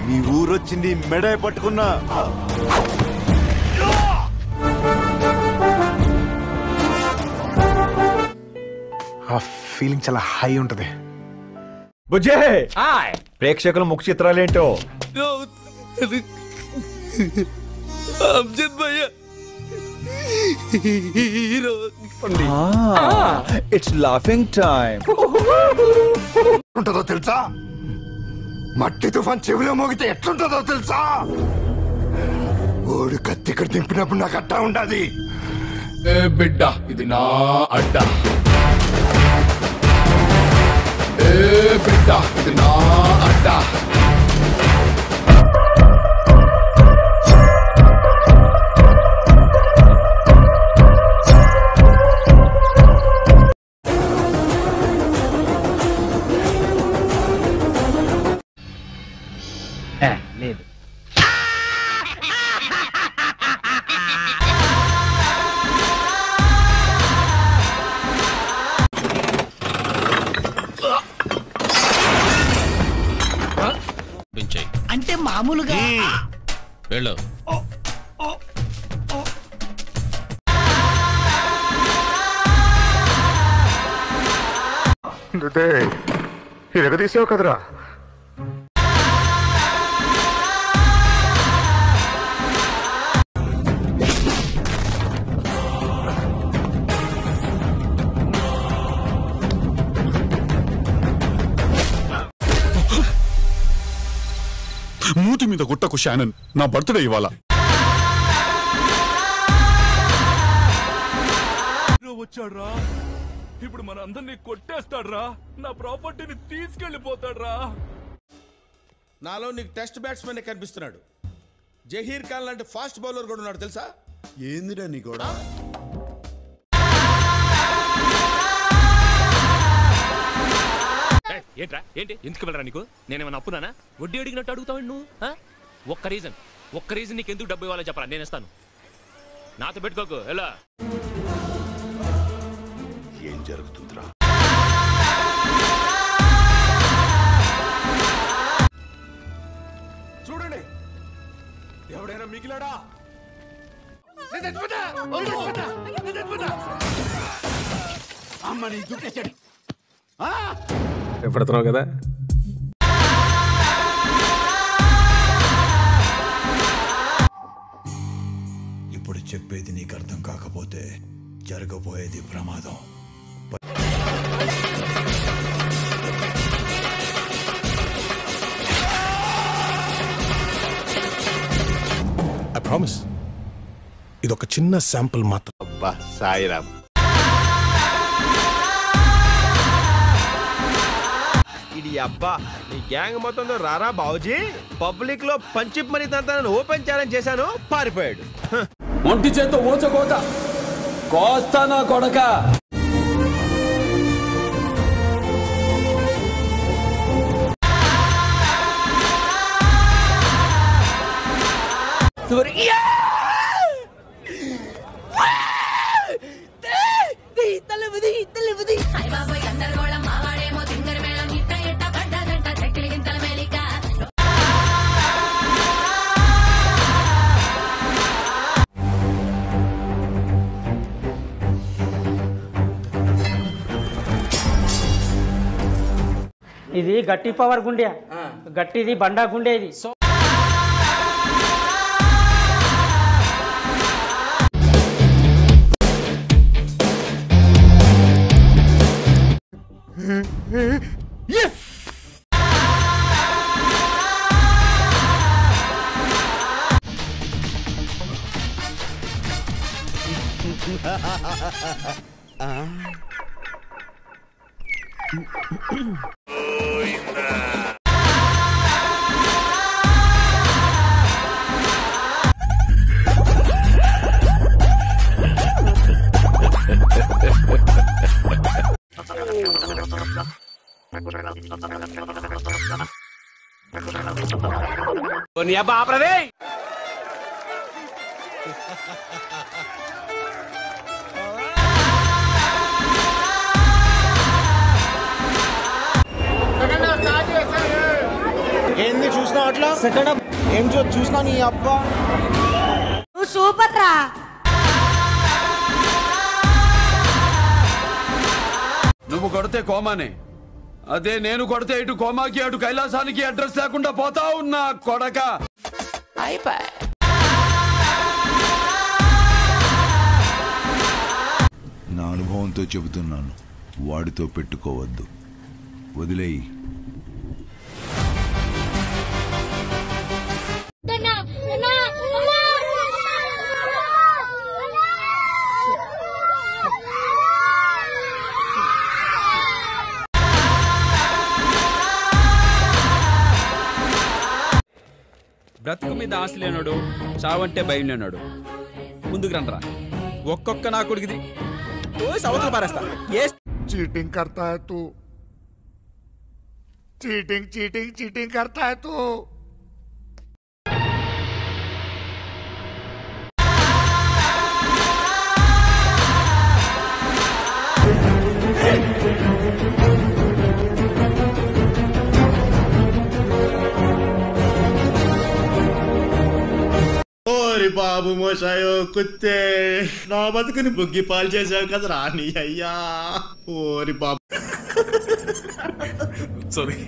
నీ ఊరొచ్చింది మెడ పట్టుకున్నా. ఆ ఫీలింగ్ చాలా హై ఉంటది. బుజ్జే ప్రేక్షకుల ముఖ చిత్రాలేంటో. అమ్జద్ భయ్యా ఇట్స్ లాఫింగ్ టైం. ఉంటుందో తెలుసా? మట్టి తుఫాన్ చెవిలో మోగితే ఎట్లుంటుందో తెలుసా? ఓడు కత్తి ఇక్కడ దింపినప్పుడు నాకు అట్టా ఉండాది. ఏ బిడ్డ ఇది నా అడ్డ, ఏ బిడ్డ ఇది నా అడ్డ. లేదు. అంటే మామూలుగా వెళ్ళు. తీసావు కదరా. మూతి మీద గుట్టకు షానన్, నా బర్త్డే ఇవాళ. వచ్చాడ్రా, ఇప్పుడు మన అందరినీ కొట్టేస్తాడ్రా, నా ప్రాపర్టీని తీసుకెళ్లిపోతాడ్రా. నాలో నీకు టెస్ట్ బ్యాట్స్మెన్ కనిపిస్తున్నాడు. జహీర్ ఖాన్ లాంటి ఫాస్ట్ బౌలర్ కూడా ఉన్నాడు తెలుసా? ఏందిరా నీ కూడా? ఏంట్రా ఏంటి ఎందుకు వెళ్ళరా? నీకు నేనేమన్నా అప్పునానా? వడ్డీ అడిగినట్టు అడుగుతావు నువ్వు. ఒక్క రీజన్ నీకు ఎందుకు డబ్బు ఇవ్వాలో చెప్పరా, నేను ఇస్తాను. నాతో పెట్టుకోకు. ఎలా ఏం జరుగుతుందిరా? చూడండి, ఎవడైనా మిగిలాడా? అమ్మని దుప్పేశాడు. పెడుతున్నావు కదా. ఇప్పుడు చెప్పేది నీకు అర్థం కాకపోతే జరగబోయేది ప్రమాదం. ఐ ప్రామిస్, ఇదొక చిన్న శాంపుల్ మాత్రం. అబ్బా సాయిరామ్. ఇది అబ్బా నీ గ్యాంగ్ మొత్తంతో రారా బావుజీ. పబ్లిక్ లో పంచిప్ మనీ తంతాను ఓపెన్ ఛాలెంజ్ చేశాను, పారిపోయాడు. ఒంటి చేత ఊచకోత కోస్తానా కొడక. ఇది గట్టి పవర్ గుండె, గట్టిది బండా గుండె. ఇది బాపరదే ఏంది చూసినావు అట్లా ఏం చూసినా నీ అబ్బా సూపర్ రా. నువ్వు కొడితే కోమానే, అదే నేను కొడితే ఇటు కోమాకి అటు కైలాసానికి అడ్రస్ లేకుండా పోతా ఉన్నా కొడక. నా అనుభవంతో చెబుతున్నాను, వాడితో పెట్టుకోవద్దు, వదిలేయి. బ్రతుకు మీద ఆశ లేనాడు, చావంటే భయం లేనాడు. ముందుకు రండ్రా, ఒక్కొక్క నా కొడుకుది అవతల పారేస్తా. चीटिंग करता है तू, चीटिंग चीटिंग चीटिंग करता है तू. ఓరి బాబు మోసాయో కుత్తే, నా బతుకుని బుగ్గి పాలు చేసావు కదా రాని అయ్యా. ఓరి బాబు సారీ.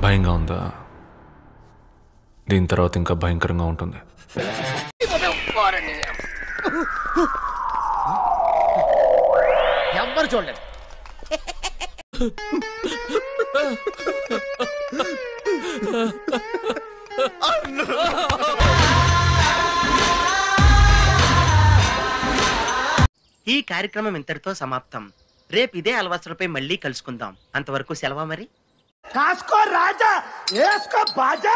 భయంగా ఉందా? దీని తర్వాత ఇంకా భయంకరంగా ఉంటుంది. ఎవ్వరు చూడలేదు. ఈ కార్యక్రమం ఇంతటితో సమాప్తం. రేపు ఇదే అలవాసులపై మళ్ళీ కలుసుకుందాం. అంతవరకు సెలవా మరి. కాసుకో రాజా, వేసుకో బాజా.